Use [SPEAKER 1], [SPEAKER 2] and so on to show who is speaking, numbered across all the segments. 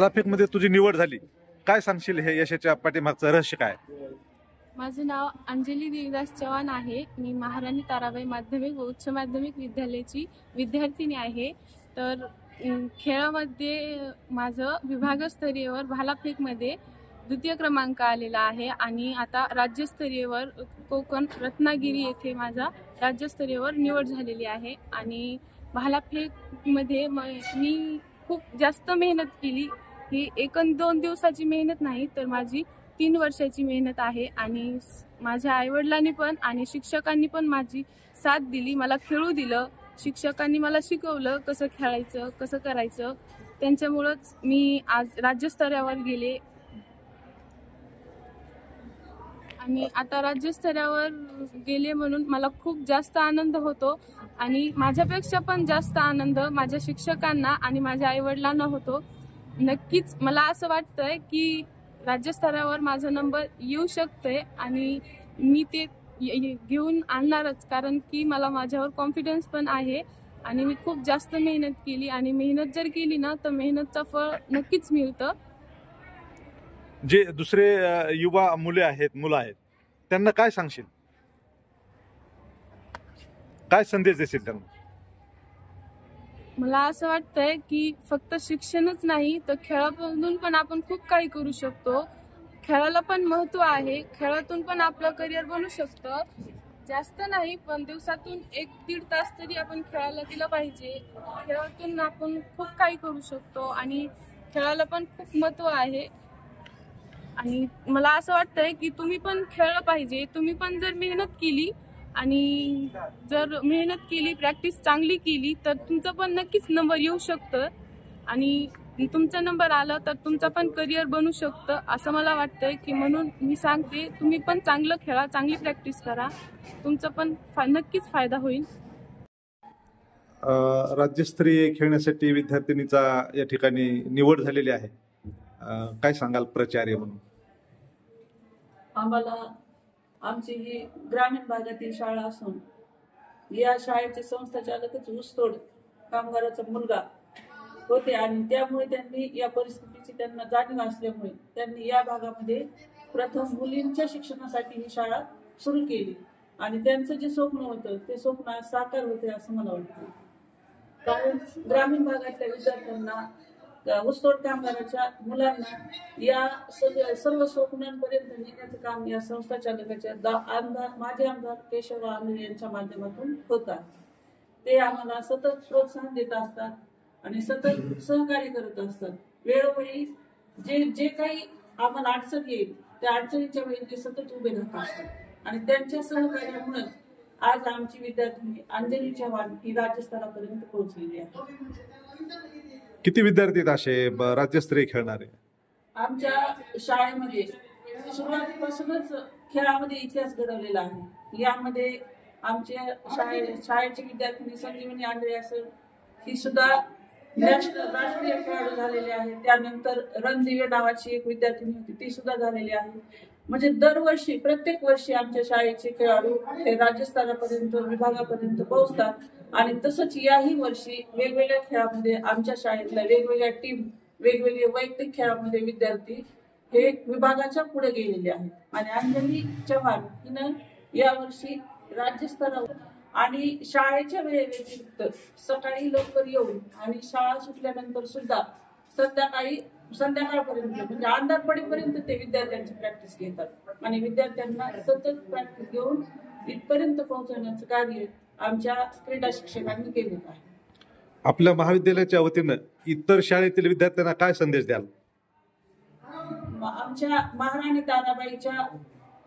[SPEAKER 1] भालाफेकमध्ये तुझी निवड झाली, काय सांगशील? हे यशाच्या पाठीमागचं रहस्य काय?
[SPEAKER 2] माझं नाव अंजली देवीदास चव्हाण आहे. मी महाराणी ताराबाई माध्यमिक व उच्च माध्यमिक विद्यालयाची विद्यार्थिनी आहे. तर खेळामध्ये माझं विभागस्तरीयवर भालाफेकमध्ये द्वितीय क्रमांक आलेला आहे आणि आता राज्यस्तरीयवर कोकण रत्नागिरी येथे माझा राज्यस्तरीयवर निवड झालेली आहे. आणि भालाफेकमध्ये मी खूप जास्त मेहनत केली. ही 1-2 दिवसाची मेहनत नाही, तर माझी 3 वर्षाची मेहनत आहे. आणि माझ्या आईवडिलांनी पण आणि शिक्षकांनी पण माझी साथ दिली, मला खेळू दिलं. शिक्षकांनी मला शिकवलं कसं खेळायचं, कसं करायचं. त्यांच्यामुळंच मी आज राज्यस्तरावर गेले आणि आता राज्यस्तरावर गेले म्हणून मला खूप जास्त आनंद होतो. आणि माझ्यापेक्षा पण जास्त आनंद माझ्या शिक्षकांना आणि माझ्या आईवडिलांना होतो. नक्कीच मला असं वाटतंय की राज्यस्तरावर माझा नंबर येऊ शकतोय आणि मी ते घेऊन आणणारच, कारण की मला माझ्यावर कॉन्फिडन्स पण आहे आणि मी खूप जास्त मेहनत केली. आणि मेहनत जर केली ना तर मेहनतचं फळ नक्कीच मिळतं.
[SPEAKER 1] जे दुसरे युवा मुलं आहेत त्यांना काय सांगशील? काय संदेश देशील त्यांना?
[SPEAKER 2] मला असं वाटतंय की फक्त शिक्षणच नाही तर खेळामधून पण आपण खूप काही करू शकतो. खेळाला पण महत्त्व आहे. खेळातून पण आपलं करिअर बनू शकतं. जास्त नाही पण दिवसातून 1-1.5 तास तरी आपण खेळाला दिलं पाहिजे. खेळातून आपण खूप काही करू शकतो आणि खेळाला पण खूप महत्त्व आहे. आणि मला असं वाटतंय की तुम्ही पण खेळलं पाहिजे. तुम्ही पण जर मेहनत केली आणि जर मेहनत केली, प्रॅक्टिस चांगली केली तर तुमचं पण नक्कीच नंबर येऊ शकतं. आणि तुमचा नंबर आला तर तुमचं पण करिअर बनू शकतं असं मला वाटतंय. की म्हणून मी सांगते तुम्ही पण चांगलं खेळा, चांगली प्रॅक्टिस करा, तुमचं पण नक्कीच फायदा होईल.
[SPEAKER 1] राज्यस्तरीय खेळण्यासाठी विद्यार्थिनीचा या ठिकाणी निवड झालेली आहे, काय सांगाल प्राचार्य म्हणून?
[SPEAKER 3] आम्हाला आमची ही ग्रामीण भागातील शाळा असून या शाळेचे संस्थाचालकच ऊसतोड कामगाराचा मुलगा होते आणि त्यामुळे त्यांनी या परिस्थितीची त्यांना जाणीव असल्यामुळे त्यांनी या भागामध्ये प्रथम मुलींच्या शिक्षणासाठी ही शाळा सुरू केली. आणि त्यांचं जे स्वप्न होतं ते स्वप्न आज साकार होते असं मला वाटतं. कारण ग्रामीण भागातल्या विद्यार्थ्यांना, ऊसतोड कामगाराच्या मुलांना या सर्व स्वप्नांपर्यंत नेण्याचं काम या संस्थाचालकाच्या माजी आमदार केशवराव आंधळे यांच्या माध्यमातून होतात. ते आम्हाला सतत प्रोत्साहन देत असतात आणि सतत सहकार्य करत असतात. वेळोवेळी जे काही आम्हाला अडचण येईल त्या अडचणीच्या वेळी ते सतत उभे राहत असतात आणि त्यांच्या सहकार्यामुळे आज आमची विद्यार्थिनी अंजली चव्हाण ही राज्यस्तरापर्यंत पोहोचलेली आहे.
[SPEAKER 1] किती विद्यार्थी आहेत असे राज्यस्तरीय खेळणारे?
[SPEAKER 3] आमच्या शाळेमध्ये सुरुवातीपासूनच खेळामध्ये इतिहास घडवलेला आहे. यामध्ये आमच्या शाळेची विद्यार्थिनी संजीवनी आंधळे असेल, ही सुद्धा राष्ट्रीय खेळाडू झालेली आहे. त्यानंतर रणदिवे नावाची एक विद्यार्थिनी होती, ती सुद्धा झालेली आहे. म्हणजे दरवर्षी प्रत्येक वर्षी आमच्या शाळेचे खेळाडू हे राज्यस्तरापर्यंत विभागापर्यंत पोहोचतात. आणि तसंच याही वर्षी वेगवेगळ्या खेळामध्ये आमच्या शाळेतल्या वेगवेगळ्या टीम, वेगवेगळे वैयक्तिक खेळामध्ये विद्यार्थी हे विभागाच्या पुढे गेलेले आहेत. आणि अंजली चव्हाण हिनं यावर्षी राज्यस्तरावर आणि शाळेच्या वेळेव्यतिरिक्त सकाळी लवकर येऊन आणि शाळा सुटल्यानंतर सुद्धा संध्याकाळपर्यंत म्हणजे अंधार पडेपर्यंत ते विद्यार्थ्यांची प्रॅक्टिस घेतात आणि विद्यार्थ्यांना सतत प्रॅक्टिस घेऊन इथपर्यंत पोहोचवण्याचं कार्य आमच्या क्रीडा शिक्षकांनी केलेलं आहे.
[SPEAKER 1] आपल्या महाविद्यालयाच्या वतीनं इतर शाळेतील विद्यार्थ्यांना काय संदेश द्याल?
[SPEAKER 3] आमच्या महाराणी ताराबाईच्या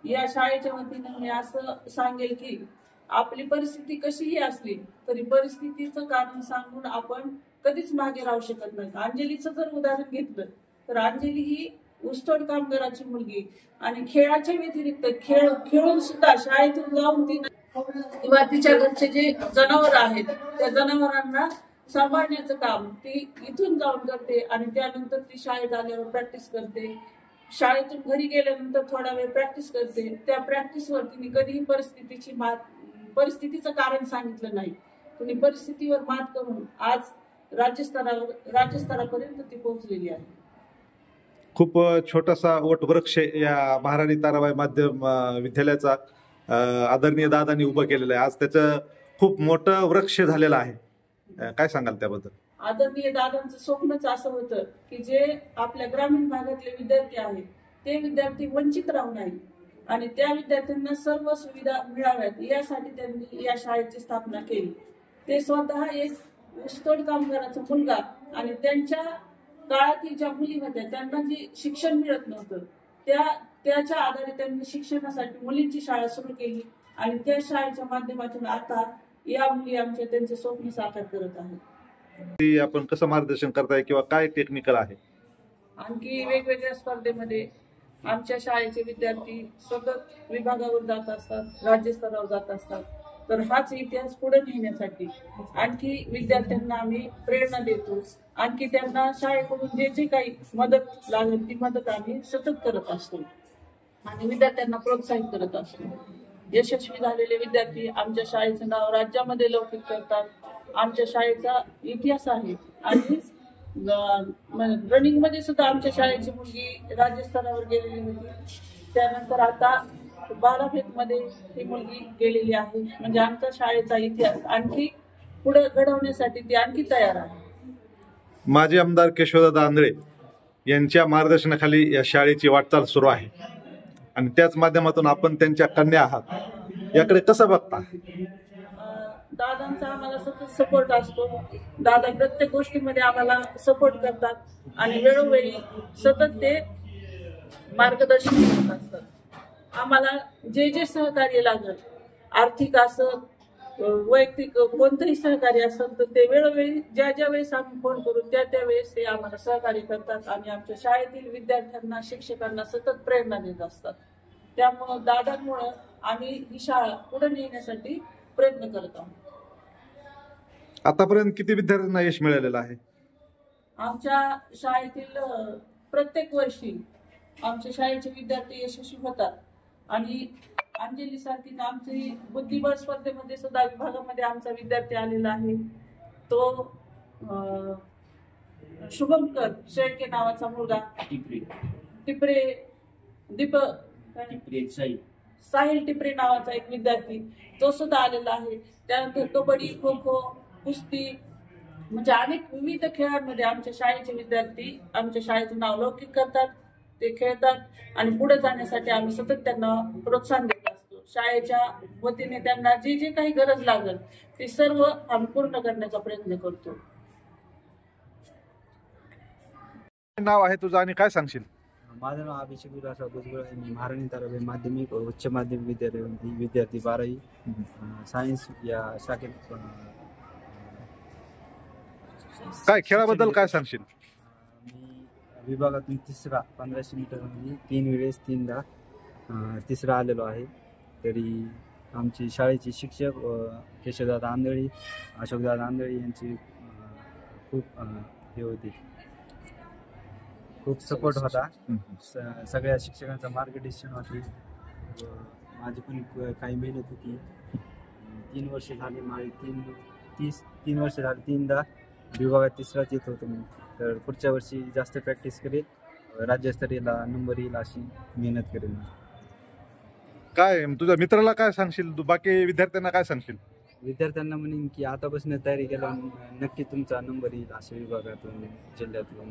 [SPEAKER 3] या शाळेच्या वतीनं मी असं सांगेल की आपली परिस्थिती कशीही असली तरी परिस्थितीचं कारण सांगून आपण कधीच मागे राहू शकत नाही. अंजलीचं जर उदाहरण घेतलं तर अंजली ही ऊसतोड कामगाराची मुलगी आणि खेळाच्या व्यतिरिक्त खेळून सुद्धा शाळेतून जाऊन ती किंवा तिच्या घरचे जे जनावर आहेत त्या जनावरांना सांभाळण्याचं काम ती इथून जाऊन करते आणि त्यानंतर ती शाळेत आल्यावर प्रॅक्टिस करते. शाळेतून घरी गेल्यानंतर थोडा वेळ प्रॅक्टिस करते. त्या प्रॅक्टिसवर तिने कधीही परिस्थितीचं कारण सांगितलं नाही. तिने परिस्थितीवर मात करून आज राज्यस्तरापर्यंत ती पोहोचलेली आहे.
[SPEAKER 1] खूप छोटासा वटवृक्ष या महाराणी ताराबाई माध्यम विद्यालयाचा आदरणीय दादांनी उभं केलेलं आहे. आज त्याचं खूप मोठं वृक्ष झालेलं आहे. काय सांगाल त्याबद्दल?
[SPEAKER 3] आदरणीय दादांचं स्वप्नच असं होतं की जे आपल्या ग्रामीण भागातले विद्यार्थी आहेत ते विद्यार्थी वंचित राहू नये आणि त्या विद्यार्थ्यांना सर्व सुविधा मिळाव्यात यासाठी त्यांनी या शाळेची स्थापना केली. ते स्वतः एक ऊसतोड कामगाराचा मुलगा आणि त्यांच्या काळातील ज्या मुली होत्या त्यांना जे शिक्षण मिळत नव्हतं त्याच्या आधारे त्यांनी शिक्षणासाठी मुलींची शाळा सुरू केली आणि त्या शाळेच्या माध्यमातून आता या मुली आमच्या त्यांचे स्वप्न साकार करत आहेत.
[SPEAKER 1] आपण कसं मार्गदर्शन करताय किंवा काय टेक्निकल आहे?
[SPEAKER 3] आणखी वेगवेगळ्या स्पर्धेमध्ये आमच्या शाळेचे विद्यार्थी सतत विभागावर जात असतात, राज्यस्तरावर जात असतात. तर हाच इतिहास पुढे नेण्यासाठी आणखी विद्यार्थ्यांना आम्ही प्रेरणा देतो. आणखी त्यांना शाळेकडून जे जे काही मदत लागेल ती मदत आम्ही सतत करत असतो आणि विद्यार्थ्यांना प्रोत्साहित करत असतो. यशस्वी झालेले विद्यार्थी आमच्या शाळेचं नाव राज्यामध्ये लौकिक करतात. आमच्या शाळेचा इतिहास आहे आणि रनिंग मध्ये सुद्धा आमच्या शाळेची मुलगी राज्यस्तरावर गेलेली होती. त्यानंतर आता भालाफेक मध्ये ही मुलगी गेलेली आहे. म्हणजे आमच्या शाळेचा इतिहास आणखी पुढे घडवण्यासाठी ती आणखी तयार आहे.
[SPEAKER 1] माजी आमदार केशवदादा आंधळे यांच्या मार्गदर्शनाखाली या शाळेची वाटचाल सुरू आहे आणि त्याच माध्यमातून आपण त्यांच्या कन्या आहात. याकडे कसं बघता?
[SPEAKER 3] दादांचा आम्हाला सतत सपोर्ट असतो. दादा प्रत्येक गोष्टीमध्ये आम्हाला सपोर्ट करतात आणि वेळोवेळी सतत ते मार्गदर्शन करत असतात. आम्हाला जे जे सहकार्य लागेल, आर्थिक असं वैयक्तिक कोणतंही सहकार्य असेल तर ते वेळोवेळी ज्या ज्या वेळेस आम्ही फोन करू त्या वेळेस ते आम्हाला सहकार्य करतात आणि आमच्या शाळेतील विद्यार्थ्यांना शिक्षकांना सतत प्रेरणा देत असतात. त्यामुळं दादांमुळं आम्ही ही शाळा पुढे नेण्यासाठी प्रयत्न करत आहोत.
[SPEAKER 1] आतापर्यंत किती विद्यार्थ्यांना यश मिळालेलं आहे?
[SPEAKER 3] आमच्या शाळेतील प्रत्येक वर्षी आमच्या शाळेचे विद्यार्थी यशस्वी होतात आणि अंजली सारखी आमची बुद्धिबळ स्पर्धेमध्ये सुद्धा विभागामध्ये आमचा विद्यार्थी आलेला आहे. तो शुभंकर शेळके नावाचा मुलगा, टिपरे साहिल टिपरे नावाचा एक विद्यार्थी तो सुद्धा आलेला आहे. त्यानंतर कबड्डी, खो खो, कुस्ती म्हणजे अनेक विविध खेळांमध्ये आमच्या शाळेचे विद्यार्थी आमच्या शाळेचं नाव लौकिक करतात. ते खेळतात आणि पुढे जाण्यासाठी आम्ही सतत त्यांना प्रोत्साहन देत असतो. शाळेच्या वतीने त्यांना जे जे काही गरज लागेल ते सर्व आम्ही पूर्ण करण्याचा प्रयत्न करतो.
[SPEAKER 1] नाव आहे तुझं आणि काय सांगशील?
[SPEAKER 4] माझं नाव अभिषेक विलासराव भुजबळ आहे. मी महाराणी ताराबाई माध्यमिक व उच्च माध्यमिक विद्यार्थी 12वी सायन्स या शाखेत.
[SPEAKER 1] काय खेळाबद्दल काय सांगशील?
[SPEAKER 4] मी विभागातून तिसरा 1500 मीटरमध्ये 3 वेळेस 3दा तिसरा आलेलो आहे. तरी आमची शाळेचे शिक्षक केशवदादा आंधळे, अशोकदादा आंधळे यांची खूप हे होती, खूप सपोर्ट होता. सगळ्या शिक्षकांचा मार्गदर्शन होते. माझी पण काही मेहनत होती. 3 वर्ष झाली माझी 3 वर्ष झाली 3दा विभागात तिसराच येत होतो मी. तर पुढच्या वर्षी जास्त प्रॅक्टिस करेल, राज्यस्तरीयला नंबर येईल अशी मेहनत करेल.
[SPEAKER 1] काय तुझ्या मित्राला काय सांगशील? तू बाकी विद्यार्थ्यांना काय सांगशील?
[SPEAKER 4] विद्यार्थ्यांना म्हणेन की आतापासून तयारी केल्यावर नक्की तुमचा नंबर येईल अशा विभागातून, जिल्ह्यातून.